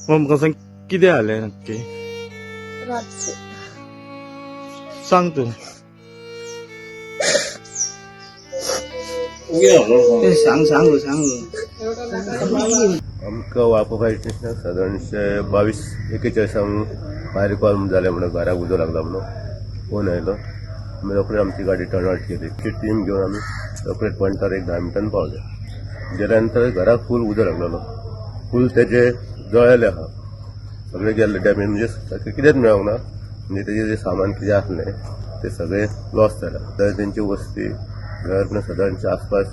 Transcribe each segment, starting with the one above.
मग आमकां सांग कितें जालें नक्की रातचे सांग तू आमकां वापो फायर स्टेशनाक सादारणशे 22:41 भायर कॉल जालें म्हणून घराक उजो लागला म्हणून फोन आयलो. आमी रोखडेच आमची गाडी टर्न आउट केली. ती टीम घेवन आमी रोखडेच पॉयंटार एक 10 मिनटांनी पावले. गेल्या नंतर घराक फूल उजो लागलेलो. फूल तेजे जळेले आहा. सगळे गेल्ले डॅमेज म्हणजे कितेंच मेळोंक ना. म्हणजे तेजे जे सामान कितें आसलें ते सगळे लॉस जालें. तर तेंची वस्ती घर सादारणशे आसपास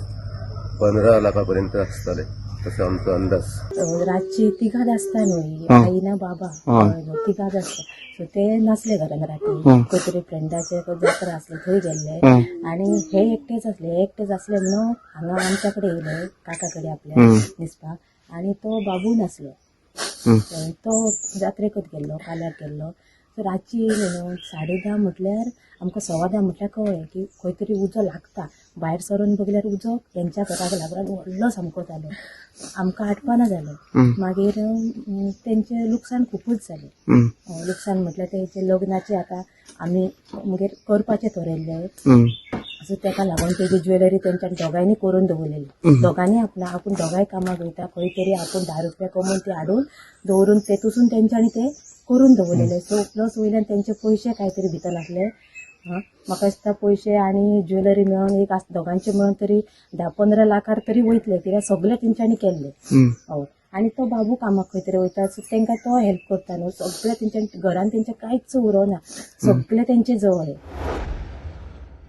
15 लाखापर्यंत आसतले तसो आमचो अंदाज. रातची तिघात आसता न्हू आई ना बाबा तिघात आसता सो ते नसले घरान राती खंय तरी फ्रेंडाचे जात्रा असले थंय गेल्ले आणि हे एकटेच असले म्हणून हांगा आमच्या कडेन येयले काका कडेन आपल्या न्हिसपाक आणि तो बाबू नासलो तो जात्रेकच गेल्लो काल्यार गेल्लो. सो रातची न्हू 10:30 म्हटल्यार आमकां 10:15 म्हटल्यार कळ्ळें की खंय तरी उजो लागता. भायर सरून बघल्यार उजो तेंच्या घराक लागून व्हडलो सामको जालो. आमकां आठवना जालें. मागीर तेंचें लुकसाण खूबच जालें. लुकसाण म्हटल्यार तेंचे लग्नाचे आतां आमी मागीर करपाचें थरयल्लें सो तेका लागून तेजी ज्वेलरी तेंच्यान दोगांयनी करून दवरलेली. दोगांनी आपूण दोगांय कामाक वयता खंय तरी आपूण 10 रुपया कमोवन ते हाडून दवरून तेतून तेंच्यांनी ते करून दवरलेले. सो प्लस वयल्यान तेंचे पयशे काय तरी भितर आसले. म्हाका दिसता पयशे आनी ज्वेलरी मेळोन एक दोगांचे मेळोन तरी 10-15 लाखार तरी वयतले कित्याक सगळे तेंच्यांनी केल्ले. हय आनी तो बाबू कामाक खंय तरी वयता सो तेंकां तो हेल्प करता न्हू. सगळे तेंच्या घरान तेंच्या कांयच उरोना. सगळे तेंचे जवळ